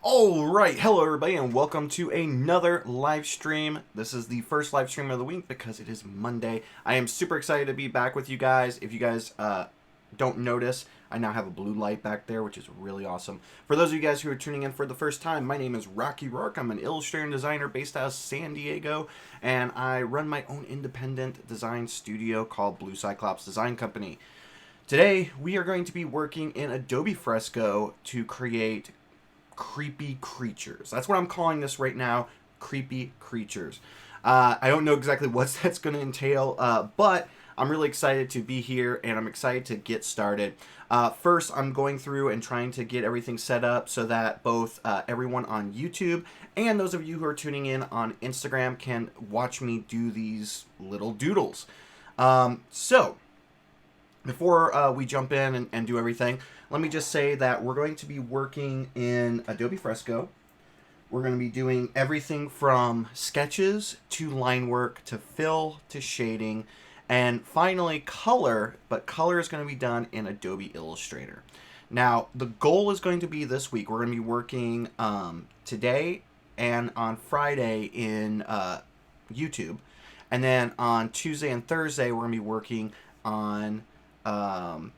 Alright, hello everybody and welcome to another live stream. This is the first live stream of the week because it is Monday. I am super excited to be back with you guys. If you guys don't notice, I now have a blue light back there, which is really awesome. For those of you guys who are tuning in for the first time, my name is Rocky Rourke. I'm an illustrator and designer based out of San Diego, and I run my own independent design studio called Blue Cyclops Design Company. Today, we are going to be working in Adobe Fresco to create creepy creatures. That's what I'm calling this right now, creepy creatures. I don't know exactly what that's going to entail, but I'm really excited to be here and I'm excited to get started. First, I'm going through and trying to get everything set up so that both everyone on YouTube and those of you who are tuning in on Instagram can watch me do these little doodles. So, before we jump in and do everything, let me just say that we're going to be working in Adobe Fresco. We're going to be doing everything from sketches to line work to fill to shading and finally color, but color is going to be done in Adobe Illustrator. Now, the goal is going to be this week. We're going to be working today and on Friday in YouTube. And then on Tuesday and Thursday, we're going to be working on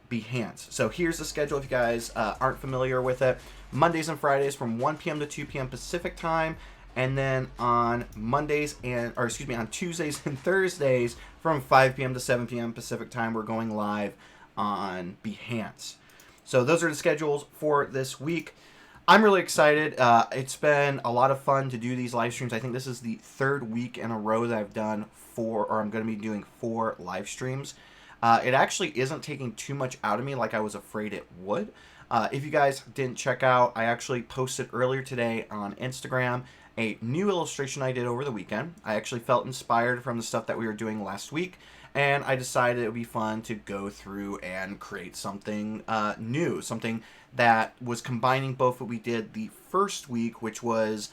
Behance. So here's the schedule if you guys aren't familiar with it. Mondays and Fridays from 1 p.m. to 2 p.m. Pacific time, and then on on Tuesdays and Thursdays from 5 p.m. to 7 p.m. Pacific time, we're going live on Behance. So those are the schedules for this week. I'm really excited. It's been a lot of fun to do these live streams. I think this is the third week in a row that I've done I'm going to be doing 4 live streams. It actually isn't taking too much out of me like I was afraid it would. If you guys didn't check out, I actually posted earlier today on Instagram a new illustration I did over the weekend. I actually felt inspired from the stuff that we were doing last week, and I decided it would be fun to go through and create something new, something that was combining both what we did the first week, which was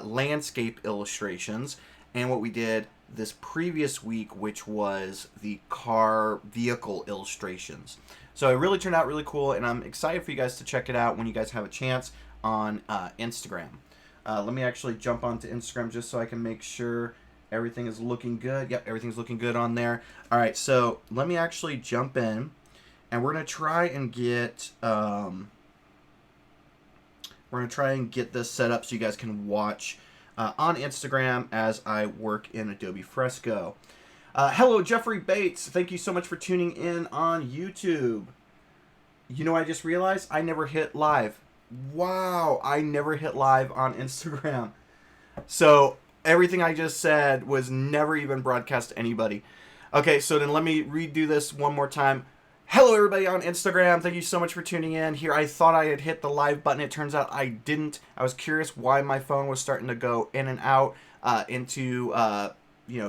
landscape illustrations, and what we did this previous week, which was the car vehicle illustrations. So it really turned out really cool, and I'm excited for you guys to check it out when you guys have a chance on Instagram. Let me actually jump onto Instagram just so I can make sure everything is looking good. Yep, everything's looking good on there. All right, so let me actually jump in, and we're gonna try and get this set up so you guys can watch on Instagram as I work in Adobe Fresco. Hello, Jeffrey Bates. Thank you so much for tuning in on YouTube. You know, I just realized I never hit live. Wow, I never hit live on Instagram. So everything I just said was never even broadcast to anybody. Okay, so then let me redo this one more time. Hello, everybody on Instagram. Thank you so much for tuning in. Here, I thought I had hit the live button. It turns out I didn't. I was curious why my phone was starting to go in and out into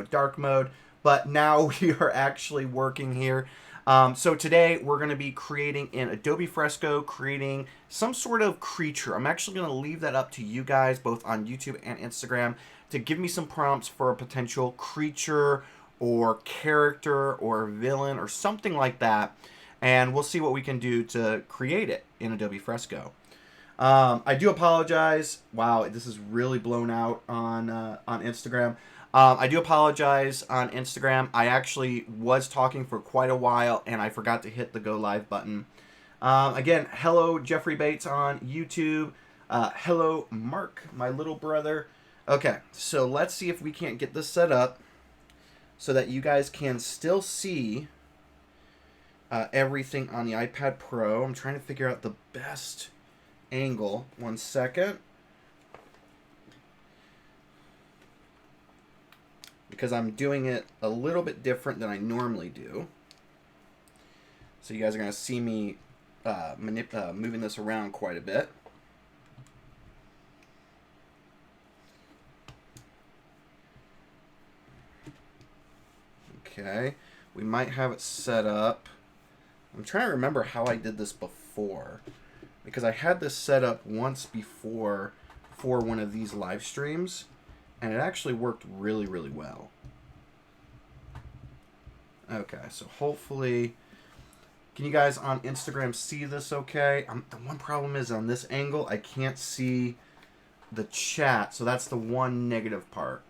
dark mode. But now we are actually working here. So today we're going to be creating in Adobe Fresco, creating some sort of creature. I'm actually going to leave that up to you guys, both on YouTube and Instagram, to give me some prompts for a potential creature or character or villain or something like that, and we'll see what we can do to create it in Adobe Fresco. I do apologize. Wow, this is really blown out on Instagram. I do apologize on Instagram. I actually was talking for quite a while, and I forgot to hit the go live button. Again, hello, Jeffrey Bates on YouTube. Hello, Mark, my little brother. Okay, so let's see if we can't get this set up so that you guys can still see everything on the iPad Pro. I'm trying to figure out the best angle. 1 second. Because I'm doing it a little bit different than I normally do. So you guys are going to see me moving this around quite a bit. Okay, we might have it set up. I'm trying to remember how I did this before, because I had this set up once before for one of these live streams, and it actually worked really, really well. Okay, so hopefully, can you guys on Instagram see this okay? The one problem is on this angle, I can't see the chat, so that's the one negative part.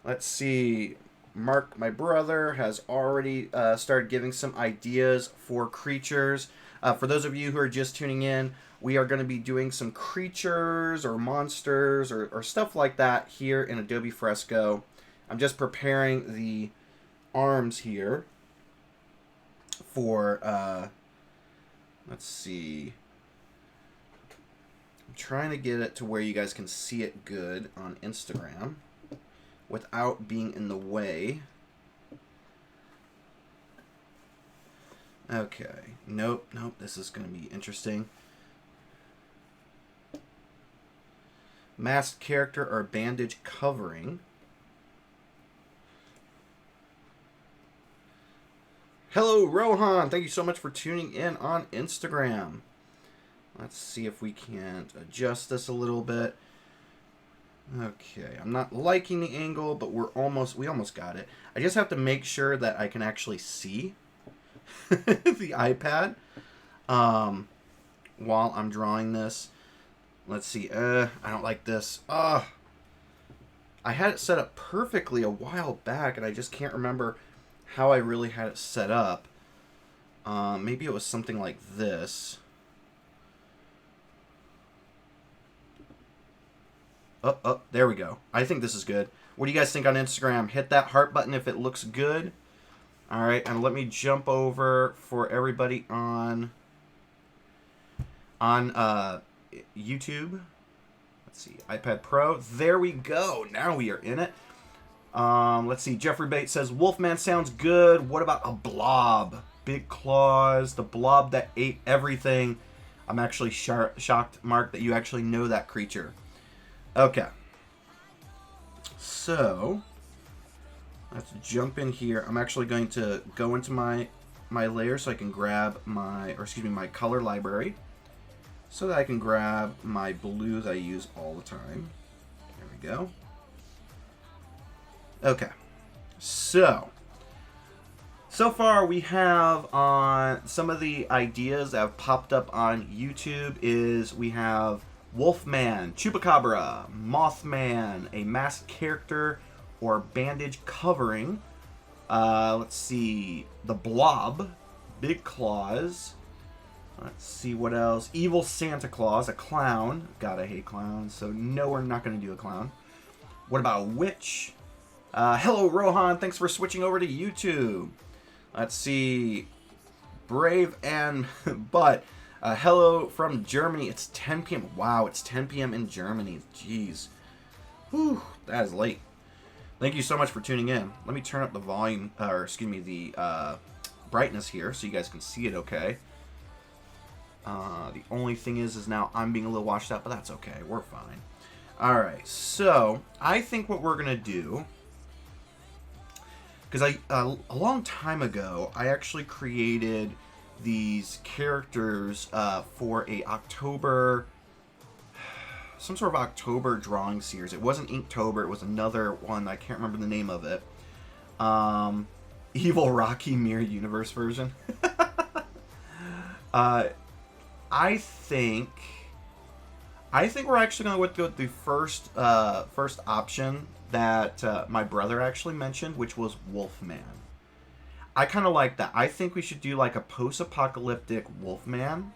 Let's see. Mark, my brother, has already started giving some ideas for creatures. For those of you who are just tuning in, we are going to be doing some creatures or monsters or stuff like that here in Adobe Fresco. I'm just preparing the arms here for, let's see. I'm trying to get it to where you guys can see it good on Instagram without being in the way. Okay. Nope. This is going to be interesting. Masked character or bandage covering. Hello, Rohan. Thank you so much for tuning in on Instagram. Let's see if we can't adjust this a little bit. Okay, I'm not liking the angle, but we almost got it. I just have to make sure that I can actually see the iPad while I'm drawing this. Let's see. I don't like this. I had it set up perfectly a while back, and I just can't remember how I really had it set up. Maybe it was something like this. Oh, there we go. I think this is good. What do you guys think on Instagram? Hit that heart button if it looks good. All right, and let me jump over for everybody on YouTube. Let's see, iPad Pro. There we go. Now we are in it. Let's see. Jeffrey Bates says, Wolfman sounds good. What about a blob? Big claws. The blob that ate everything. I'm actually shocked, Mark, that you actually know that creature. Okay. So, let's jump in here. I'm actually going to go into my layer so I can grab my color library so that I can grab my blue that I use all the time. There we go. Okay. So far we have on some of the ideas that have popped up on YouTube is we have Wolfman, Chupacabra, Mothman, a masked character or bandage covering. Let's see. The Blob, Big Claws. Let's see what else. Evil Santa Claus, a clown. Gotta hate clowns, so no, we're not going to do a clown. What about a witch? Hello, Rohan. Thanks for switching over to YouTube. Let's see. Brave and But. Hello from Germany. It's 10 p.m. Wow, it's 10 p.m. in Germany. Jeez. Whew, that is late. Thank you so much for tuning in. Let me turn up the volume, the brightness here so you guys can see it okay. The only thing is now I'm being a little washed out, but that's okay. We're fine. Alright, so I think what we're going to do, because a long time ago, I actually created these characters for some sort of October drawing series. It wasn't Inktober, it was another one. I can't remember the name of it. Evil Rocky Mirror Universe version. I think we're actually going to go with the first option that my brother actually mentioned, which was Wolfman. I kind of like that. I think we should do like a post-apocalyptic Wolfman.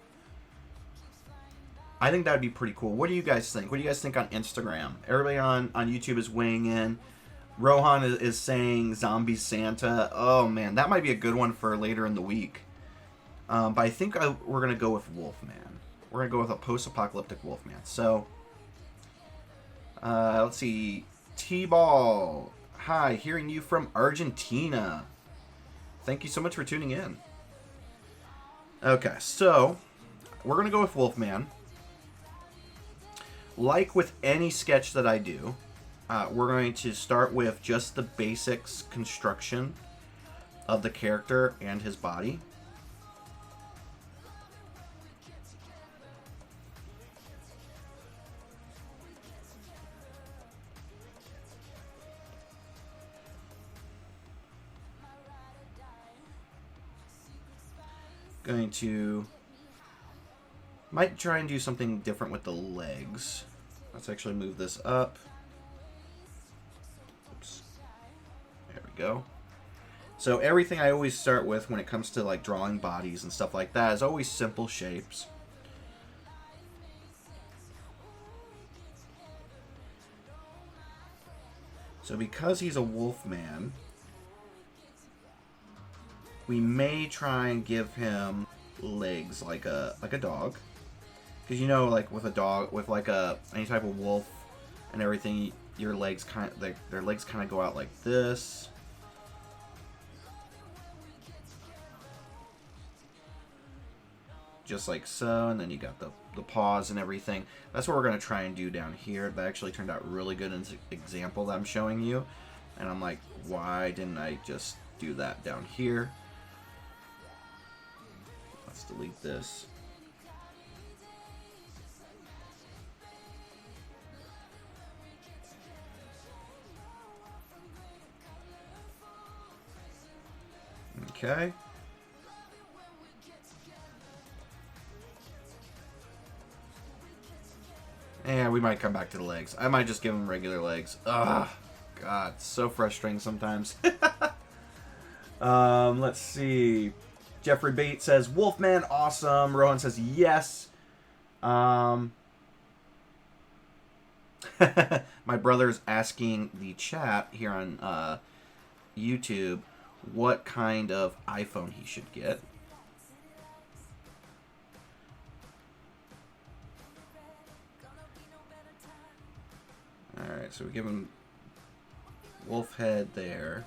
I think that would be pretty cool. What do you guys think? What do you guys think on Instagram? Everybody on YouTube is weighing in. Rohan is saying Zombie Santa. Oh, man. That might be a good one for later in the week. But I think we're going to go with Wolfman. We're going to go with a post-apocalyptic Wolfman. So, let's see. T-Ball. Hi, hearing you from Argentina. Thank you so much for tuning in. Okay, so we're going to go with Wolfman. Like with any sketch that I do, we're going to start with just the basics construction of the character and his body. Going to Might try and do something different with the legs. Let's actually move this up. Oops. There we go. So everything I always start with when it comes to like drawing bodies and stuff like that is always simple shapes. So because he's a Wolfman, we may try and give him legs like a dog. Because you know, like with a dog, with like any type of wolf and everything, your legs their legs kind of go out like this. Just like so, and then you got the paws and everything. That's what we're going to try and do down here. That actually turned out really good in this example that I'm showing you. And I'm like, why didn't I just do that down here? Let's delete this. Okay. And we might come back to the legs. I might just give him regular legs. Ugh. God, so frustrating sometimes. Let's see. Jeffrey Bates says, Wolfman, awesome. Rohan says, yes. My brother's asking the chat here on YouTube what kind of iPhone he should get. Alright, so we give him wolf head there.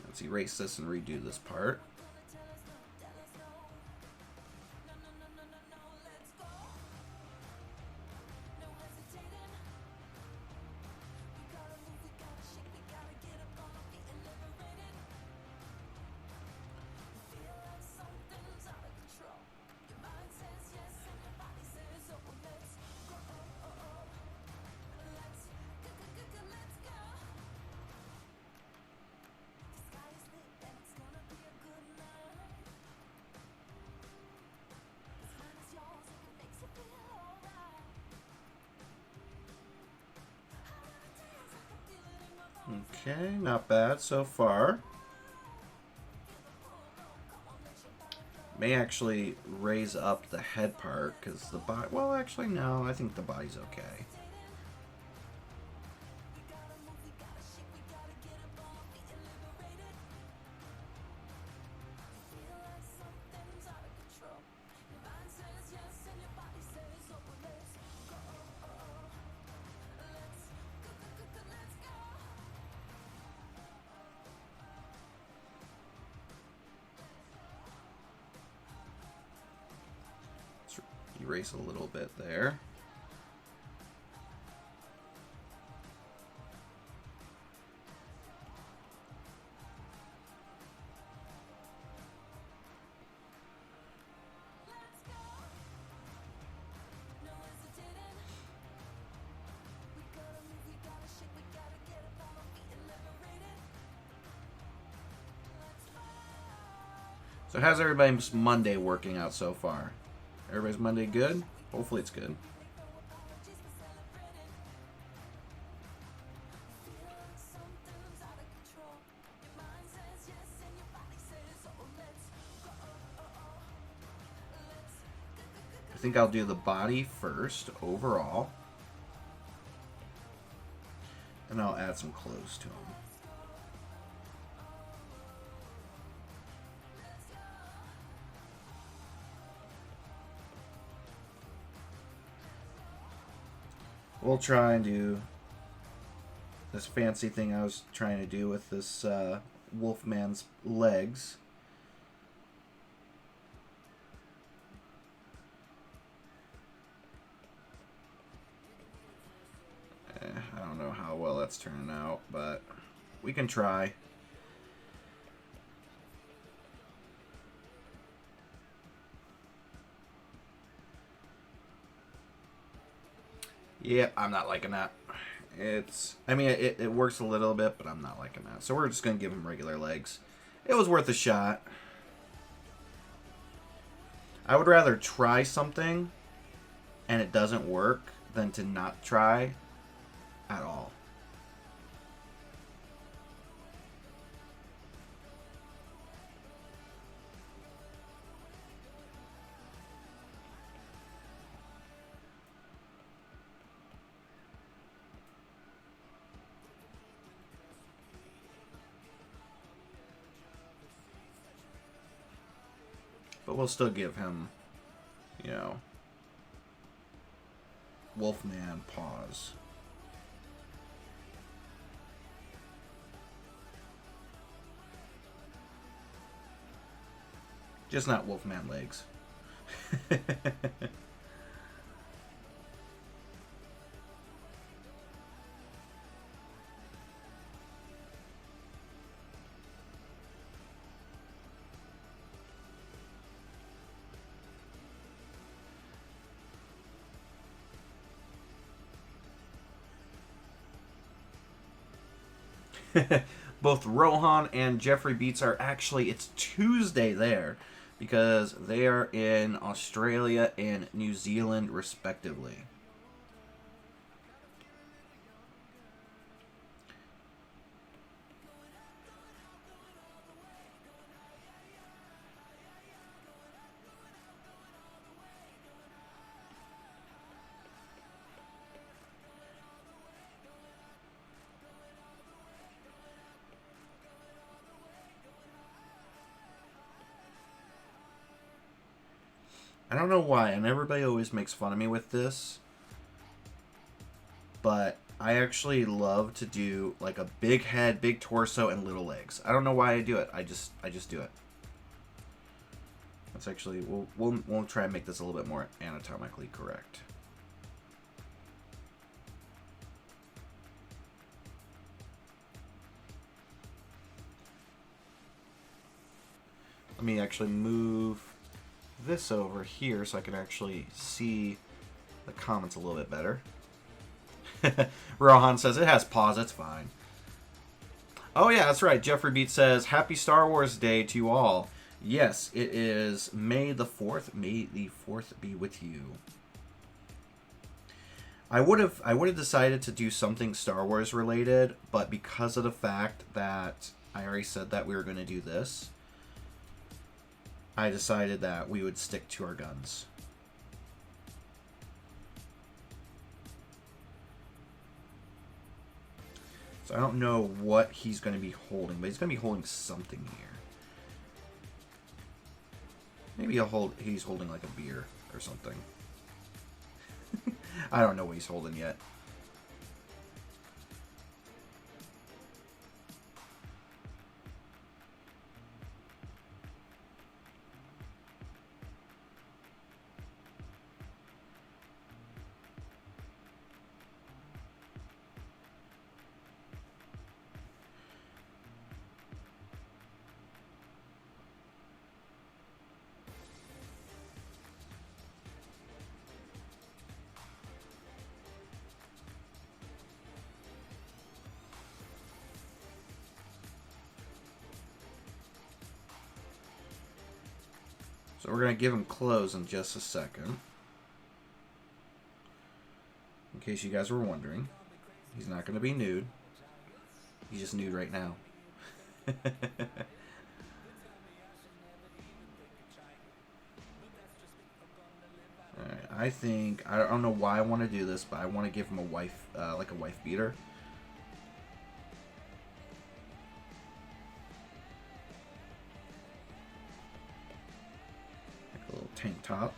Let's erase this and redo this part. Okay, not bad so far. May actually raise up the head part because the body. Well, actually, no. I think the body's okay. Erase a little bit there. So how's everybody's Monday working out so far? Everybody's Monday good? Hopefully it's good. I think I'll do the body first, overall. And I'll add some clothes to him. We'll try and do this fancy thing I was trying to do with this Wolfman's legs. I don't know how well that's turning out, but we can try. Yeah, I'm not liking that. I mean, it works a little bit, but I'm not liking that. So we're just going to give him regular legs. It was worth a shot. I would rather try something and it doesn't work than to not try at all. But we'll still give him, you know, Wolfman paws. Just not Wolfman legs. Both Rohan and Jeffrey Beats are actually, it's Tuesday there because they are in Australia and New Zealand respectively. I don't know why, and everybody always makes fun of me with this, but I actually love to do like a big head, big torso, and little legs. I don't know why I do it. I just do it. Let's actually we'll try and make this a little bit more anatomically correct. Let me actually move this over here so I can actually see the comments a little bit better. Rohan says it has paws, it's fine. Oh yeah, that's right. Jeffrey Beat says, Happy Star Wars Day to you all. Yes, it is May the 4th. May the 4th be with you. I would have decided to do something Star Wars related, but because of the fact that I already said that we were going to do this, I decided that we would stick to our guns. So I don't know what he's going to be holding, but he's going to be holding something here. Maybe he's holding like a beer or something. I don't know what he's holding yet. So we're going to give him clothes in just a second. In case you guys were wondering. He's not going to be nude. He's just nude right now. Alright, I think, I don't know why I want to do this, but I want to give him a wife, like a wife beater. Like a little tank top.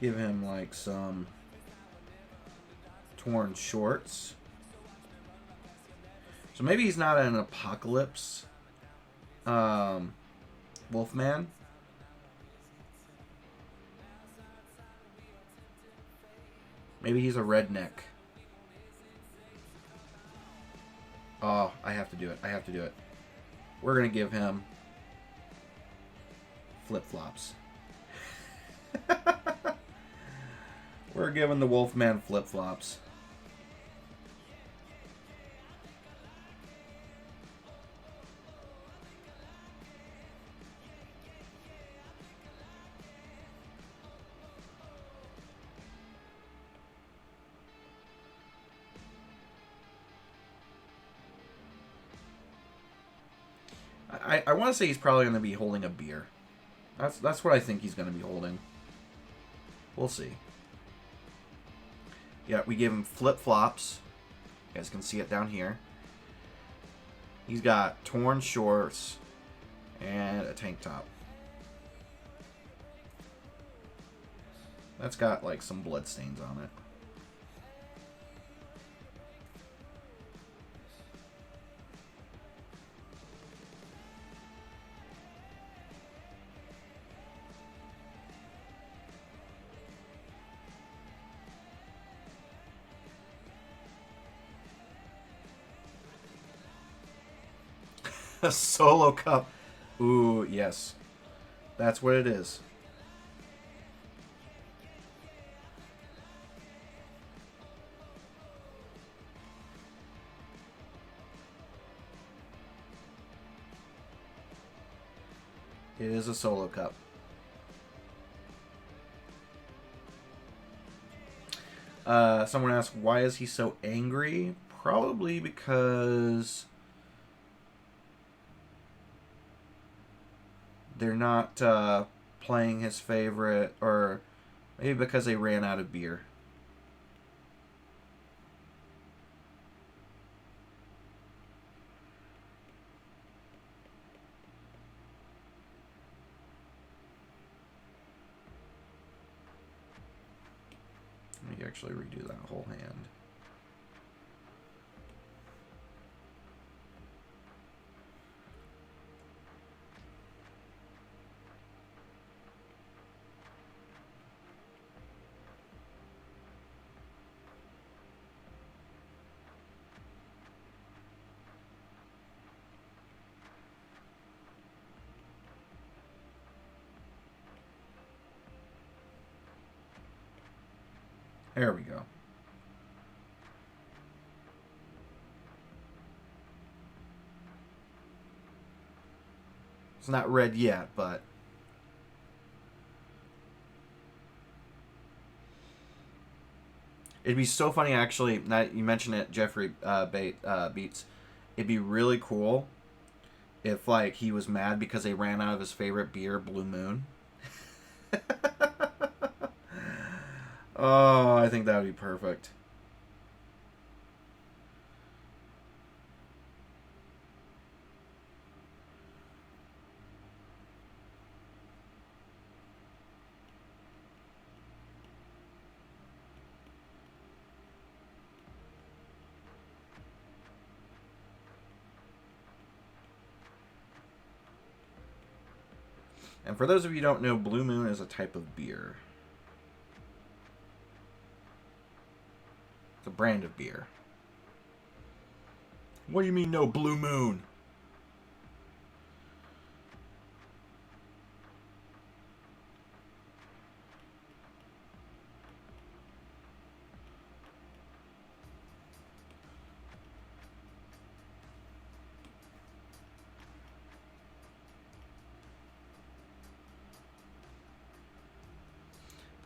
Give him like some torn shorts. So maybe he's not an apocalypse Wolfman. Maybe he's a redneck. Oh, I have to do it. I have to do it. We're going to give him flip-flops. We're giving the Wolfman flip-flops. I want to say he's probably going to be holding a beer. That's what I think he's going to be holding. We'll see. Yeah, we gave him flip-flops. You guys can see it down here. He's got torn shorts and a tank top. That's got like some blood stains on it. A solo cup. Ooh, yes. That's what it is. It is a solo cup. Someone asked, why is he so angry? Probably because they're not playing his favorite, or maybe because they ran out of beer. Let me actually redo that whole hand. There we go. It's not red yet, but it'd be so funny, actually. Now you mentioned it, Jeffrey Beats. It'd be really cool if, like, he was mad because they ran out of his favorite beer, Blue Moon. Oh, I think that would be perfect. And for those of you who don't know, Blue Moon is a type of beer. It's a brand of beer. What do you mean, no Blue Moon?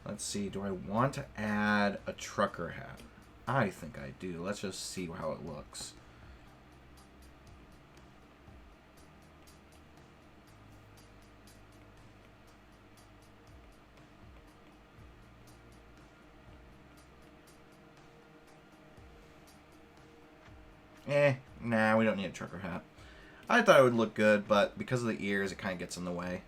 Let's see, do I want to add a trucker hat? I think I do. Let's just see how it looks. Nah, we don't need a trucker hat. I thought it would look good, but because of the ears, it kind of gets in the way.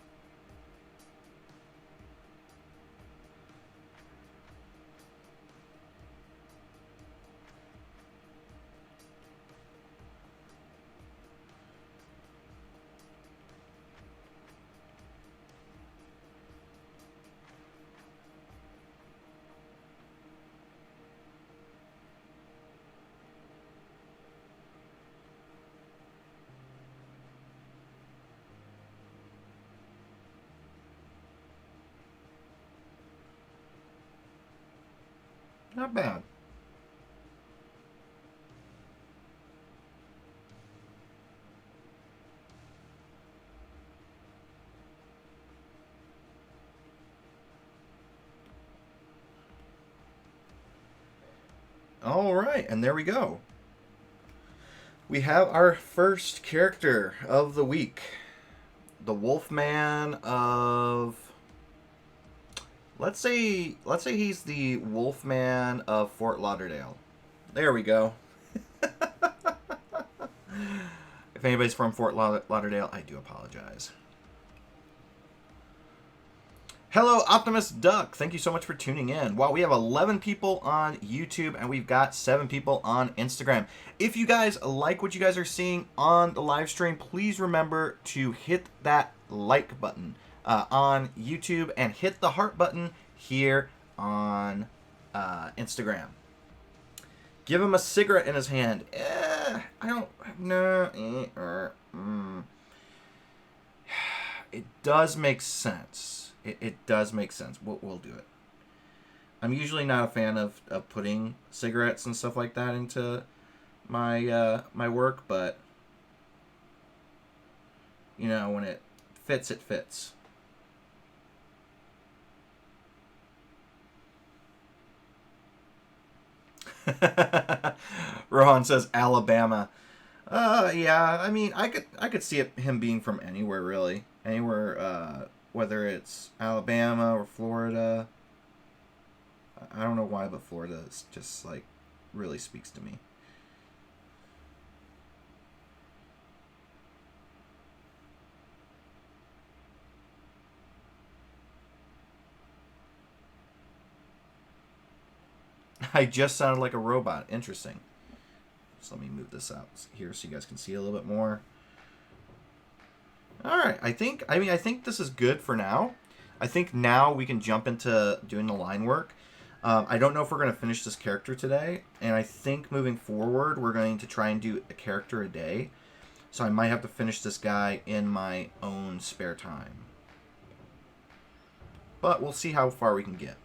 Not bad. All right, and there we go. We have our first character of the week. The Wolfman of... Let's say he's the Wolfman of Fort Lauderdale. There we go. If anybody's from Fort Lauderdale, I do apologize. Hello, Optimus Duck. Thank you so much for tuning in. Wow, we have 11 people on YouTube, and we've got 7 people on Instagram. If you guys like what you guys are seeing on the live stream, please remember to hit that like button on YouTube and hit the heart button here on Instagram. Give him a cigarette in his hand. I don't know. It does make sense. It does make sense. We'll do it. I'm usually not a fan of putting cigarettes and stuff like that into my my work, but you know, when it fits, it fits. Rohan says Alabama. Yeah. I mean, I could see him being from anywhere really, anywhere. Whether it's Alabama or Florida. I don't know why, but Florida is just like really speaks to me. I just sounded like a robot. Interesting. So let me move this out here so you guys can see a little bit more. All right, I think this is good for now. I think now we can jump into doing the line work. I don't know if we're going to finish this character today, and I think moving forward we're going to try and do a character a day. So I might have to finish this guy in my own spare time. But we'll see how far we can get.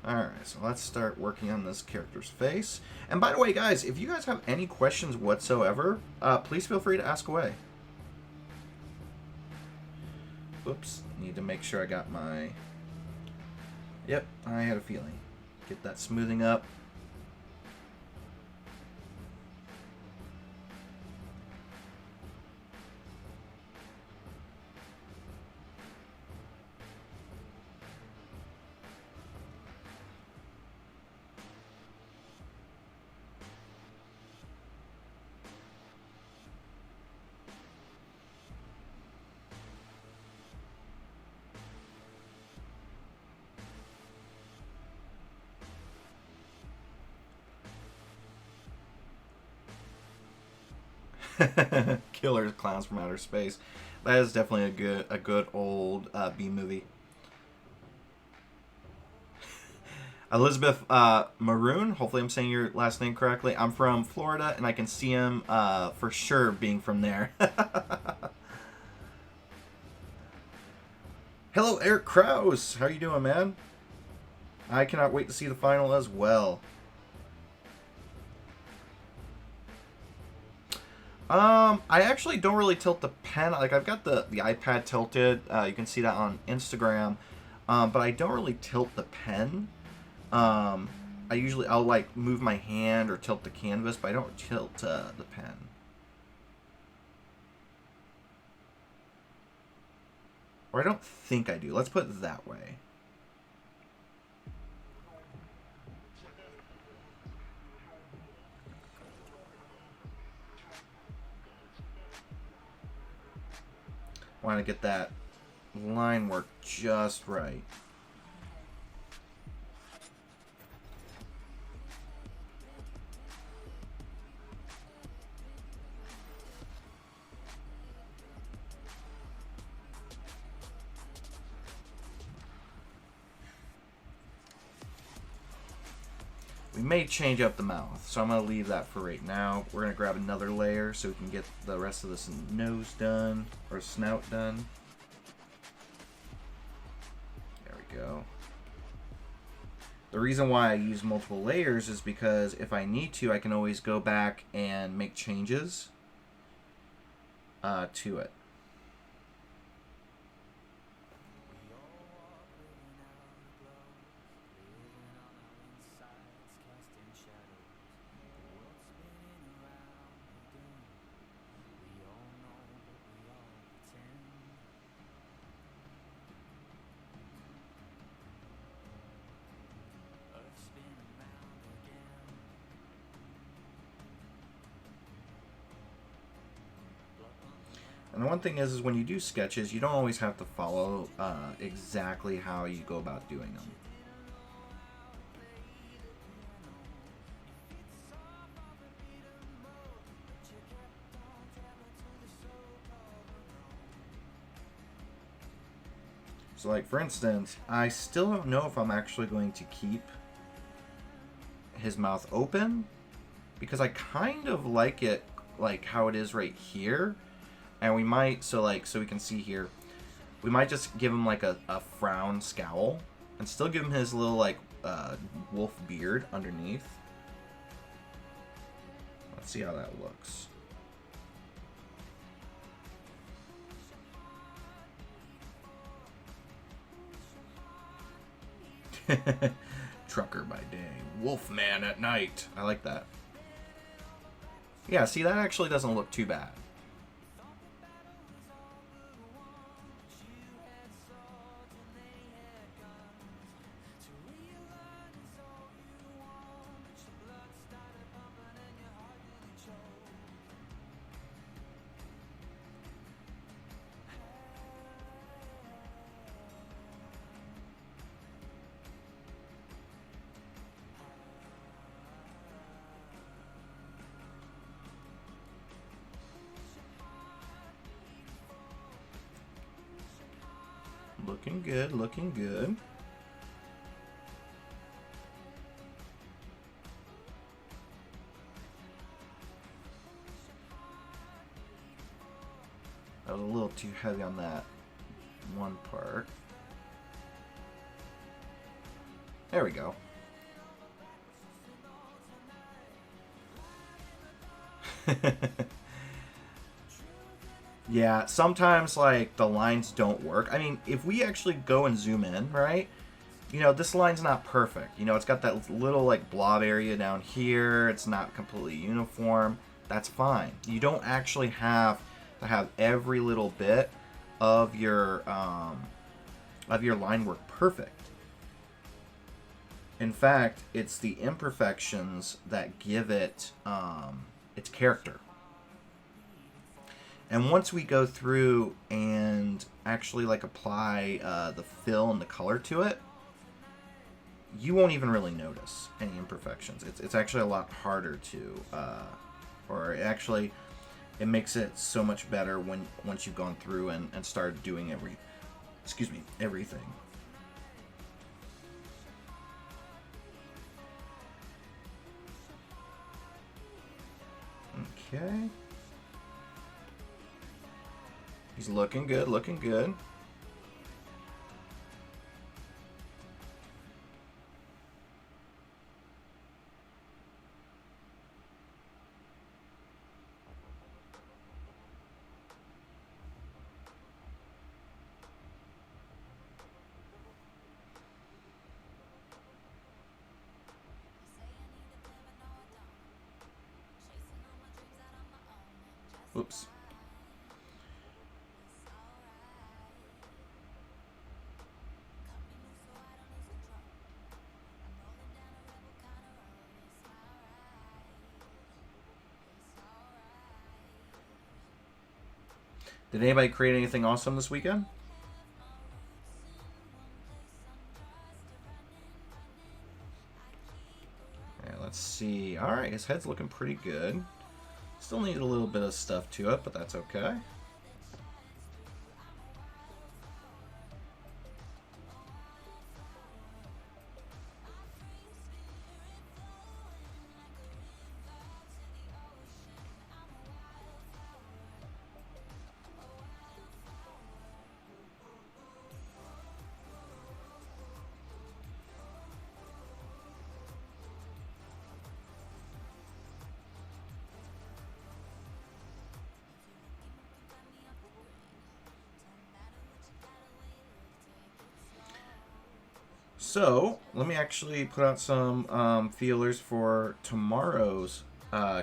Alright, so let's start working on this character's face. And by the way, guys, if you guys have any questions whatsoever, please feel free to ask away. Whoops, need to make sure I got my... Yep, I had a feeling. Get that smoothing up. Killer Clowns from Outer Space. That is definitely a good old B movie. Elizabeth Maroon, hopefully I'm saying your last name correctly. I'm from Florida, and I can see him for sure being from there. Hello, Eric Krause. How you doing, man? I cannot wait to see the final as well. I actually don't really tilt the pen. Like, I've got the iPad tilted. You can see that on Instagram. But I don't really tilt the pen. I'll like move my hand or tilt the canvas, but I don't tilt the pen. Or I don't think I do. Let's put it that way. Want to get that line work just right. We may change up the mouth, so I'm going to leave that for right now. We're going to grab another layer so we can get the rest of this nose done, or snout done. There we go. The reason why I use multiple layers is because if I need to, I can always go back and make changes to it. And the one thing is when you do sketches, you don't always have to follow exactly how you go about doing them. So like for instance, I still don't know if I'm actually going to keep his mouth open because I kind of like it like how it is right here. And we might, so we can see here, we might just give him like a frown scowl and still give him his little like wolf beard underneath. Let's see how that looks. Trucker by day, Wolfman at night. I like that. Yeah, see, that actually doesn't look too bad. Looking good, looking good. I was a little too heavy on that one part. There we go. Yeah, sometimes like the lines don't work. I mean, if we actually go and zoom in, right? You know, this line's not perfect. You know, it's got that little like blob area down here. It's not completely uniform. That's fine. You don't actually have to have every little bit of your line work perfect. In fact, it's the imperfections that give it its character. And once we go through and actually like apply the fill and the color to it, you won't even really notice any imperfections. It's actually a lot harder to, or actually, it makes it so much better once you've gone through and started doing everything. Okay. He's looking good, looking good. Oops. Did anybody create anything awesome this weekend? Yeah, let's see. All right, his head's looking pretty good. Still need a little bit of stuff to it, but that's okay. So, let me actually put out some feelers for tomorrow's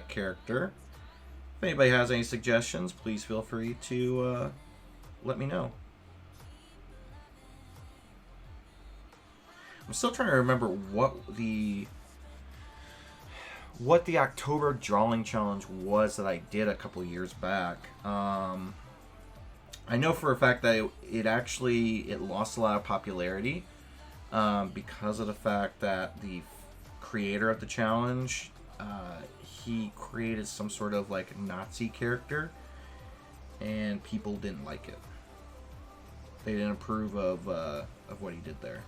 character. If anybody has any suggestions, please feel free to let me know. I'm still trying to remember what the October drawing challenge was that I did a couple years back. I know for a fact that it lost a lot of popularity because of the fact that the creator of the challenge he created some sort of like Nazi character, and people didn't like it. They didn't approve of what he did there.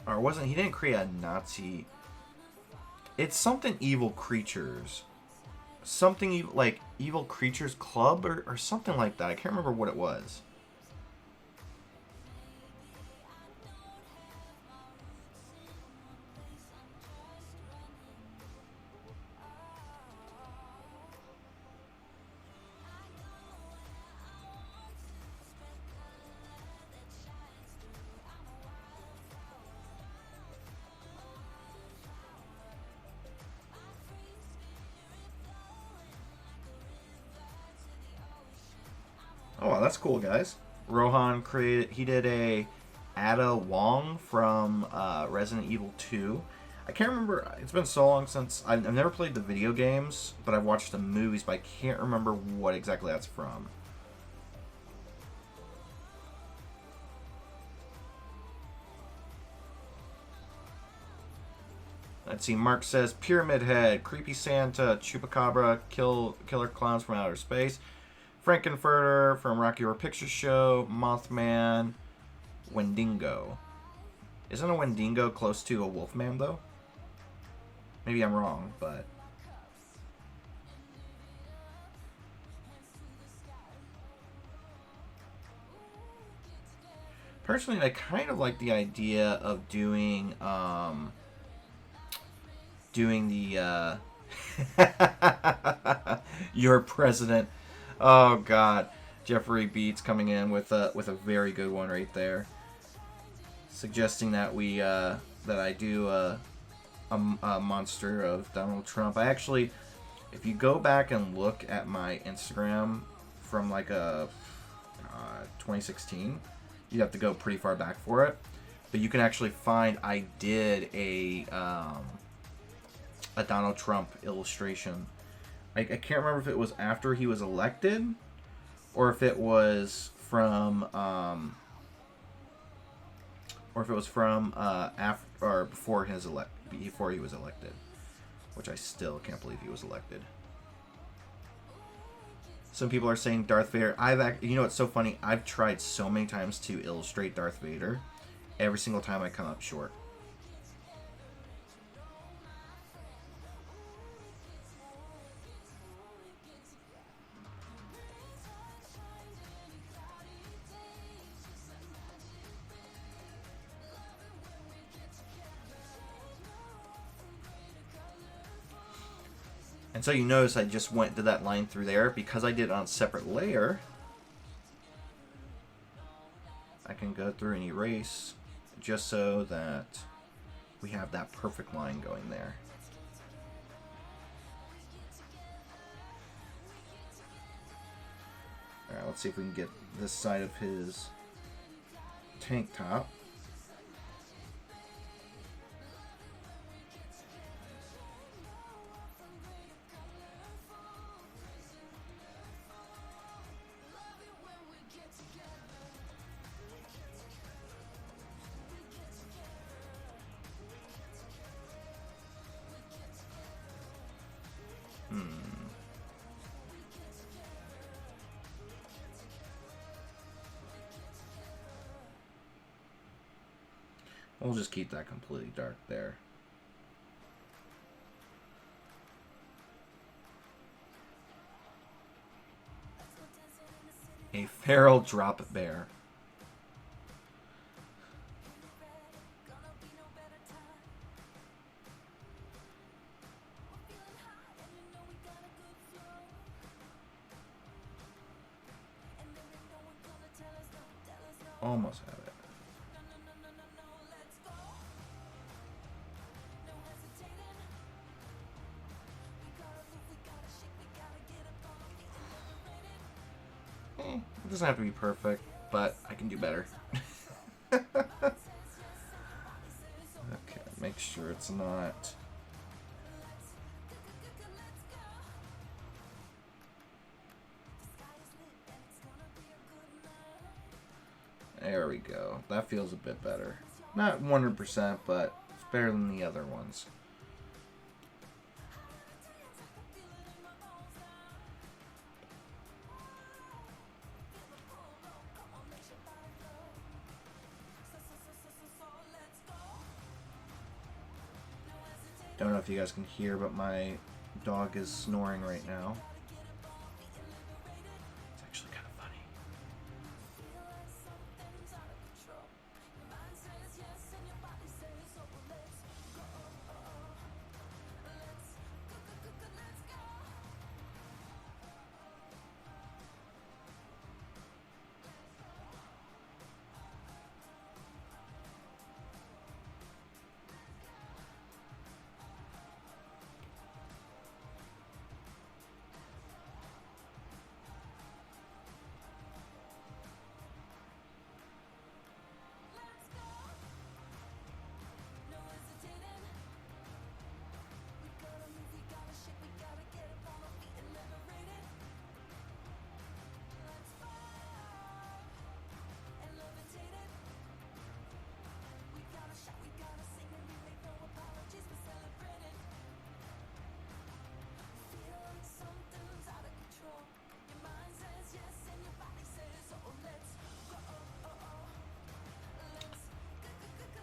Or wasn't he didn't create a Nazi. It's something evil creatures. Something evil, like Evil Creatures Club or something like that. I can't remember what it was. Oh, wow, that's cool, guys. Rohan he did a Ada Wong from Resident Evil 2. I can't remember, it's been so long since, I've never played the video games, but I've watched the movies, but I can't remember what exactly that's from. Let's see, Mark says, Pyramid Head, Creepy Santa, Chupacabra, Killer Clowns from Outer Space, Frankenfurter from Rocky Horror Picture Show, Mothman, Wendigo. Isn't a Wendigo close to a Wolfman, though? Maybe I'm wrong, but... Personally, I kind of like the idea of doing the Your President. Oh God, Jeffrey Beats coming in with a very good one right there, suggesting that I do a monster of Donald Trump. I actually, if you go back and look at my Instagram from like 2016, you'd have to go pretty far back for it, but you can actually find I did a Donald Trump illustration. I can't remember if it was after he was elected or if it was from after or before he was elected, which I still can't believe he was elected. Some people are saying Darth Vader. You know what's so funny? I've tried so many times to illustrate Darth Vader. Every single time I come up short. And so you notice I just did that line through there because I did it on a separate layer. I can go through and erase just so that we have that perfect line going there. Alright, let's see if we can get this side of his tank top. We'll just keep that completely dark there. A feral drop bear. Almost have it. It doesn't have to be perfect, but I can do better. Okay, make sure it's not. There we go. That feels a bit better. Not 100%, but it's better than the other ones. Don't know if you guys can hear, but my dog is snoring right now. It's actually kind of funny.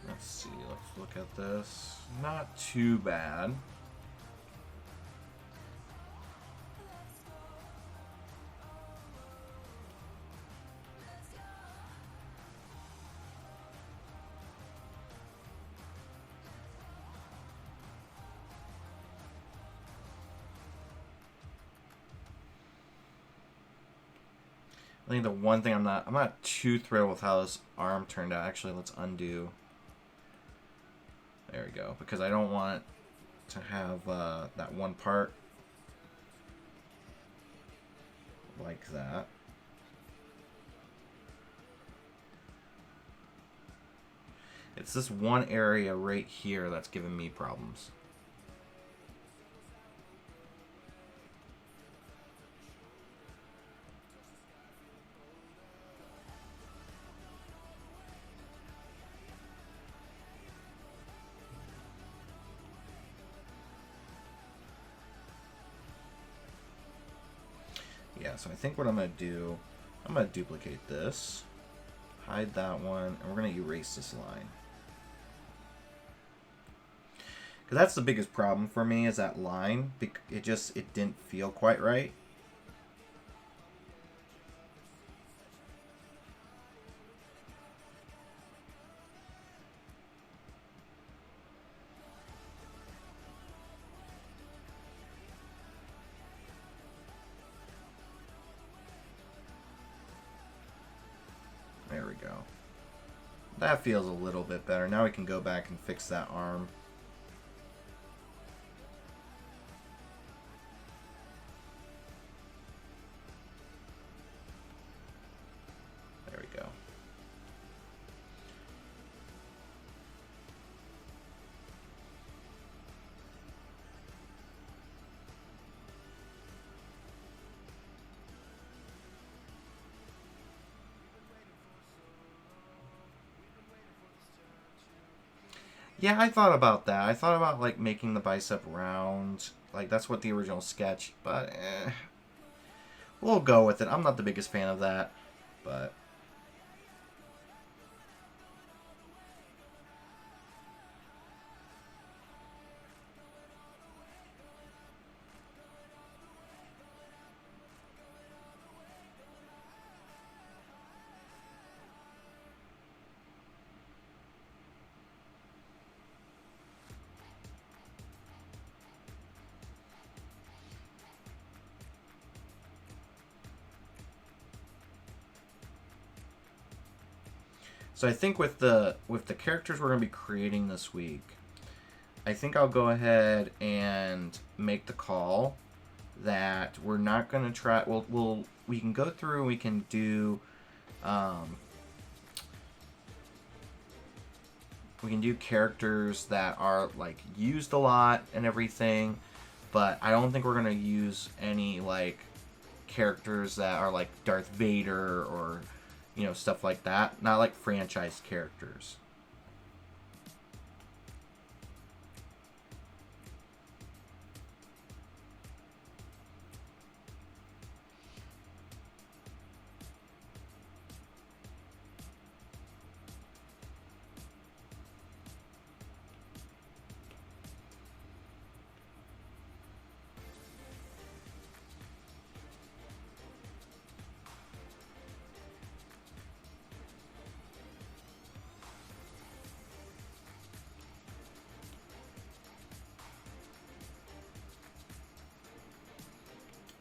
Let's see, let's look at this. Not too bad. I think the one thing I'm not too thrilled with how this arm turned out. Actually, let's undo. There we go. Because I don't want to have that one part like that. It's this one area right here that's giving me problems. Yeah, so I think what I'm going to do, I'm going to duplicate this, hide that one, and we're going to erase this line. Because that's the biggest problem for me, is that line. It didn't feel quite right. There we go. That feels a little bit better. Now we can go back and fix that arm. There we go. Yeah, I thought about that. I thought about like making the bicep round. Like that's what the original sketch, but we'll go with it. I'm not the biggest fan of that, but So I think with the characters we're going to be creating this week, I think I'll go ahead and make the call that we're not going to try. We can go through. We can do. We can do characters that are like used a lot and everything, but I don't think we're gonna use any like characters that are like Darth Vader or stuff like that. Not like franchise characters.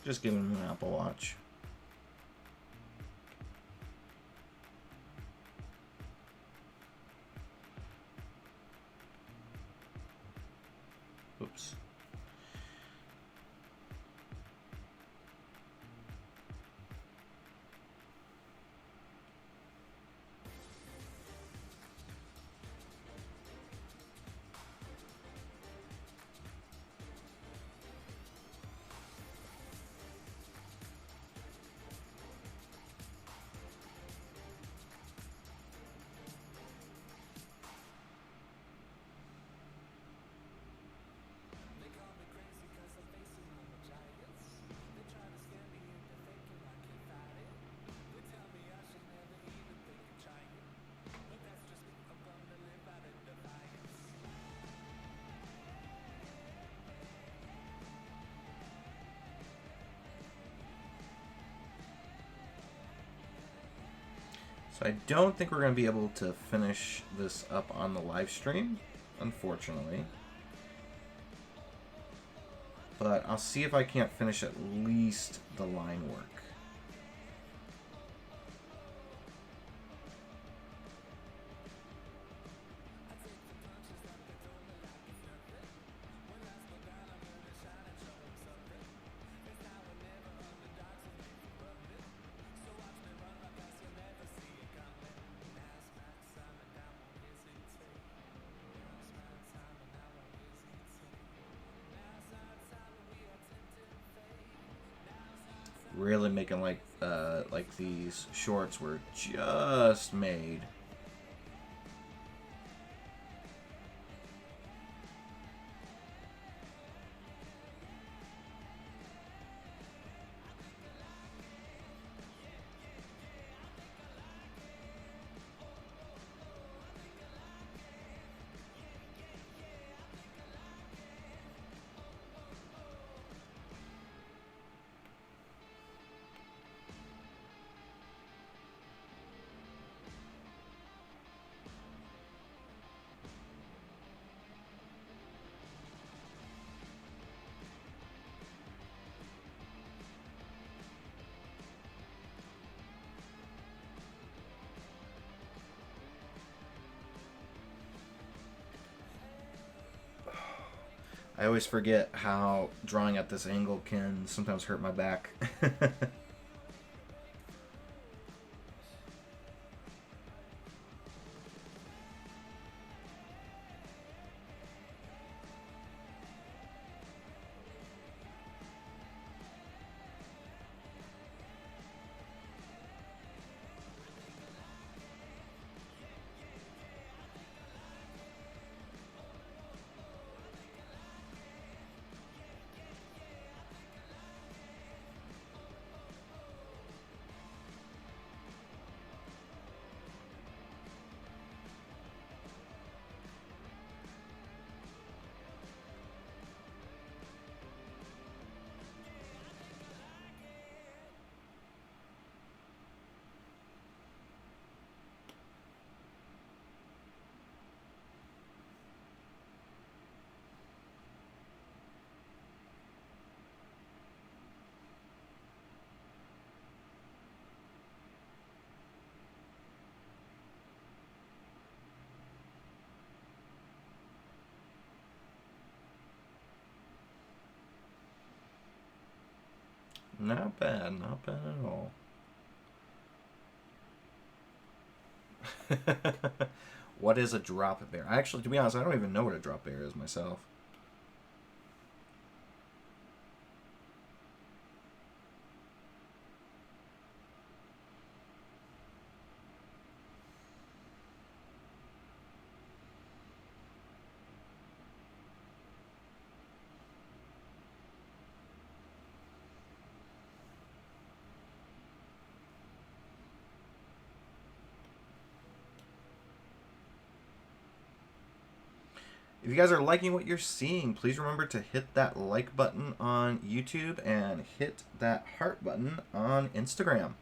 Just give him an Apple Watch. Oops. So I don't think we're going to be able to finish this up on the live stream, unfortunately. But I'll see if I can't finish at least the line work. Really making like these shorts were just made. I always forget how drawing at this angle can sometimes hurt my back. Not bad. Not bad at all. What is a drop bear? Actually, to be honest, I don't even know what a drop bear is myself. If you guys are liking what you're seeing, please remember to hit that like button on YouTube and hit that heart button on Instagram.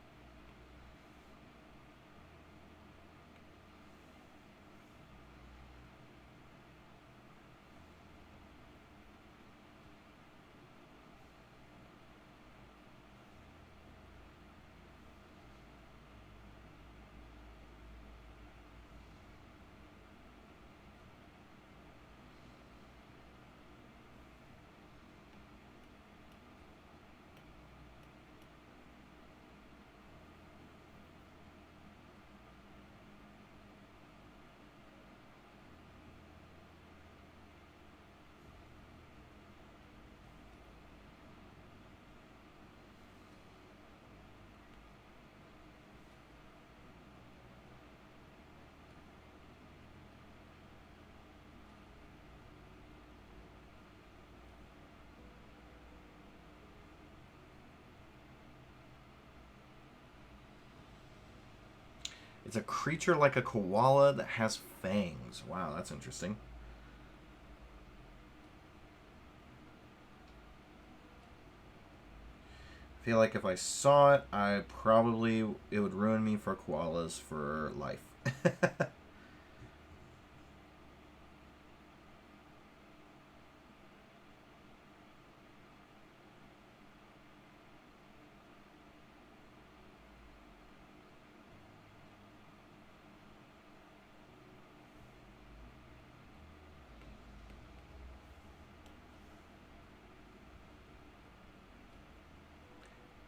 It's a creature like a koala that has fangs. Wow, that's interesting. I feel like if I saw it, it would ruin me for koalas for life.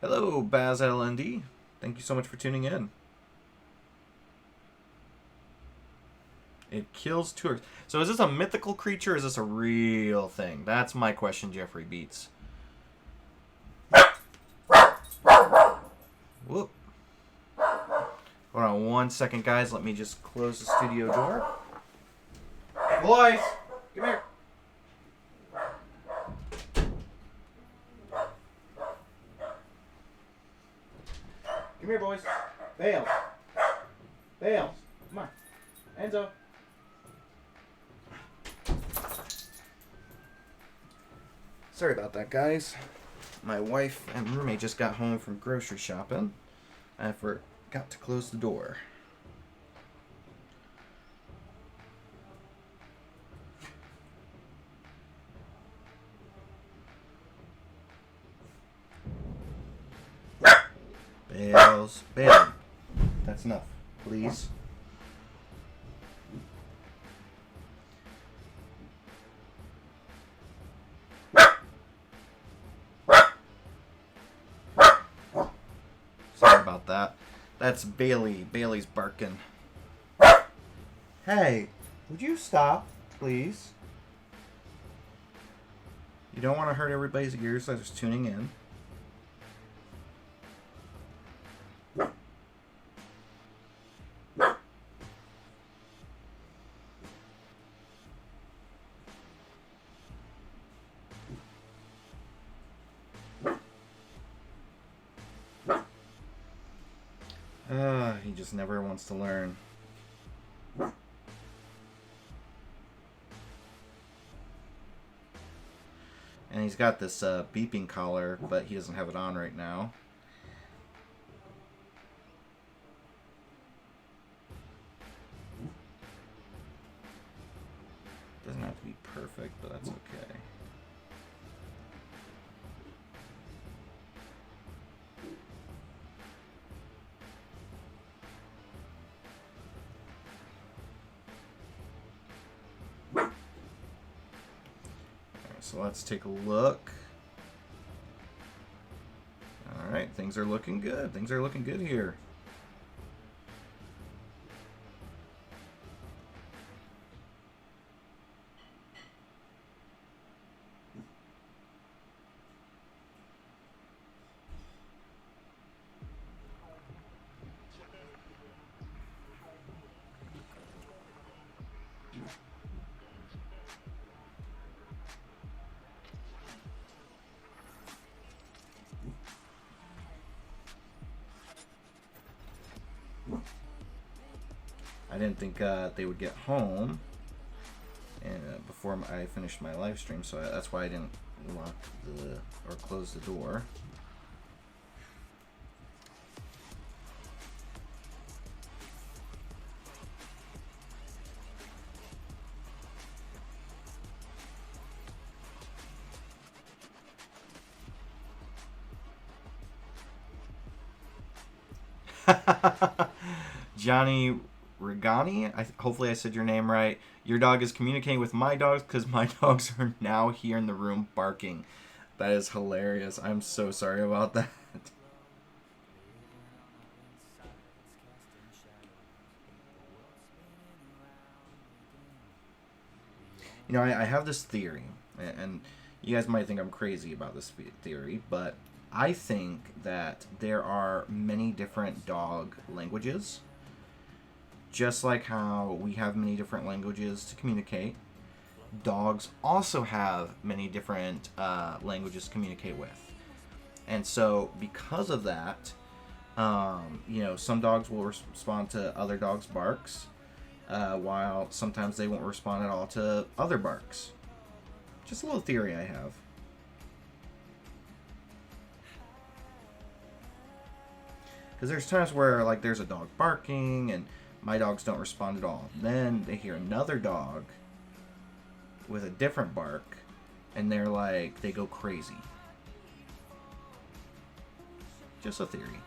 Hello, Baz LND. Thank you so much for tuning in. It kills tourists. So is this a mythical creature or is this a real thing? That's my question, Jeffrey Beats. Whoop. Hold on 1 second, guys. Let me just close the studio door. Boys, come here. Come here, boys. Bales. Bales. Come on. Enzo. Sorry about that, guys. My wife and roommate just got home from grocery shopping. I forgot to close the door. Bales. Bale. That's enough. Please. Sorry about that. That's Bailey. Bailey's barking. Hey, would you stop, please? You don't want to hurt everybody's ears that's tuning in. He just never wants to learn. And he's got this beeping collar, but he doesn't have it on right now. Doesn't have to be perfect, but that's okay. So let's take a look. Things are looking good. Things are looking good here. I didn't think they would get home before I finished my live stream, so that's why I didn't lock or close the door. Johnny Regani, hopefully I said your name right. Your dog is communicating with my dogs because my dogs are now here in the room barking. That is hilarious. I'm so sorry about that. You know, I have this theory, and you guys might think I'm crazy about this theory, but I think that there are many different dog languages. Just like how we have many different languages to communicate, dogs also have many different languages to communicate with. And so because of that, you know, some dogs will respond to other dogs' barks, while sometimes they won't respond at all to other barks. Just a little theory I have. Because there's times where, like, there's a dog barking and my dogs don't respond at all. Then they hear another dog with a different bark, and they're like, they go crazy. Just a theory.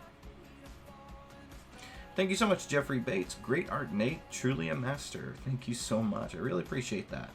Thank you so much, Jeffrey Bates. Great art, Nate. Truly a master. Thank you so much. I really appreciate that.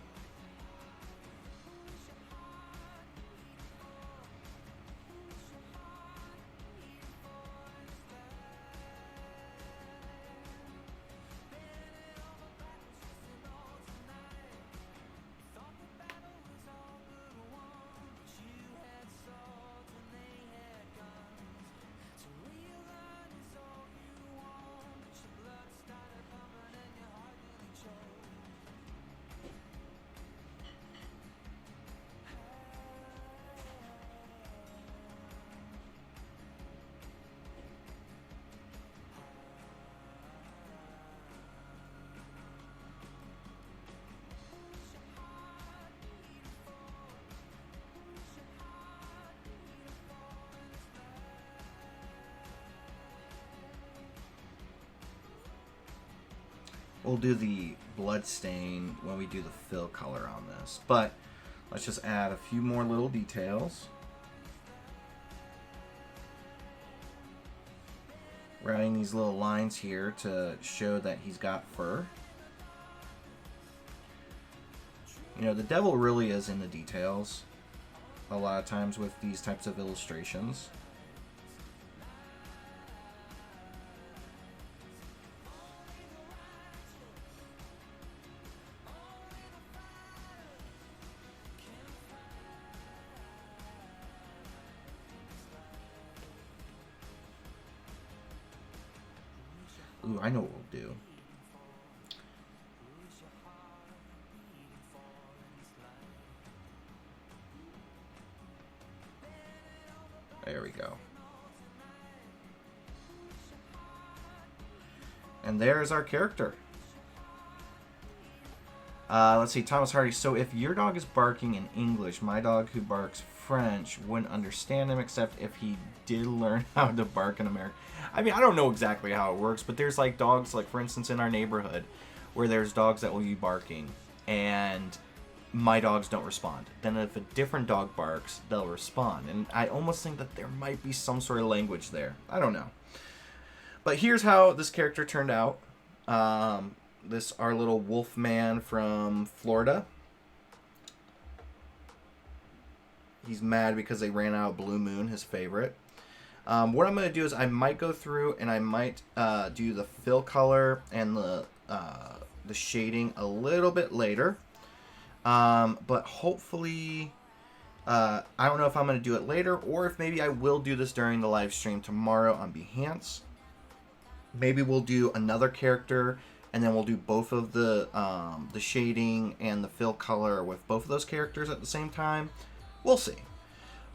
We'll do the blood stain when we do the fill color on this. But let's just add a few more little details. We're adding these little lines here to show that he's got fur. You know, the devil really is in the details a lot of times with these types of illustrations. Ooh, I know what we'll do. There we go. And there's our character. Let's see, Thomas Hardy. So if your dog is barking in English, my dog who barks French wouldn't understand him except if he did learn how to bark in American. I mean, I don't know exactly how it works, but there's like dogs, like for instance in our neighborhood, where there's dogs that will be barking and my dogs don't respond. Then if a different dog barks, they'll respond. And I almost think that there might be some sort of language there. I don't know. But here's how this character turned out. This our little Wolfman from Florida. He's mad because they ran out of Blue Moon, his favorite. What I'm going to do is I might go through and I might do the fill color and the shading a little bit later. But hopefully, I don't know if I'm going to do it later or if maybe I will do this during the live stream tomorrow on Behance. Maybe we'll do another character and then we'll do both of the shading and the fill color with both of those characters at the same time. We'll see.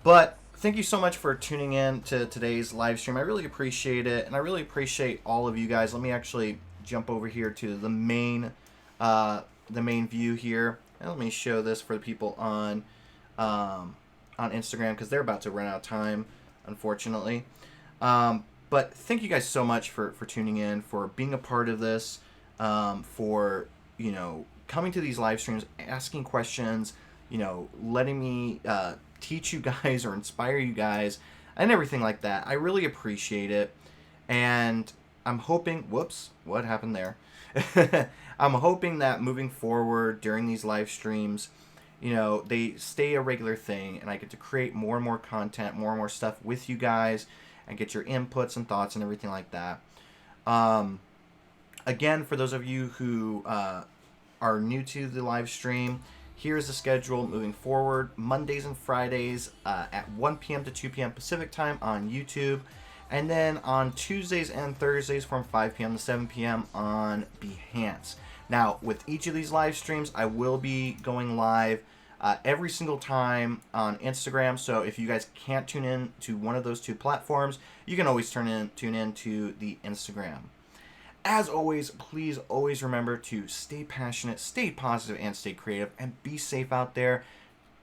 But thank you so much for tuning in to today's live stream. I really appreciate it, and I really appreciate all of you guys. Let me actually jump over here to the main view here, and let me show this for the people on Instagram because they're about to run out of time, unfortunately. But thank you guys so much for tuning in, for being a part of this, for coming to these live streams, asking questions, letting me teach you guys or inspire you guys and everything like that. I really appreciate it, and I'm hoping what happened there? I'm hoping that moving forward during these live streams, they stay a regular thing and I get to create more and more content, more and more stuff with you guys and get your inputs and thoughts and everything like that. Again, for those of you who are new to the live stream, here's the schedule moving forward. Mondays and Fridays at 1 p.m. to 2 p.m. Pacific time on YouTube. And then on Tuesdays and Thursdays from 5 p.m. to 7 p.m. on Behance. Now, with each of these live streams, I will be going live every single time on Instagram. So if you guys can't tune in to one of those two platforms, you can always tune in to the Instagram. As always, please always remember to stay passionate, stay positive, and stay creative, and be safe out there.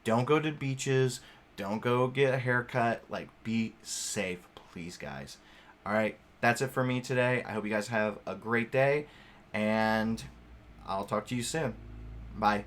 Don't go to beaches. Don't go get a haircut. Be safe, please, guys. All right, that's it for me today. I hope you guys have a great day, and I'll talk to you soon. Bye.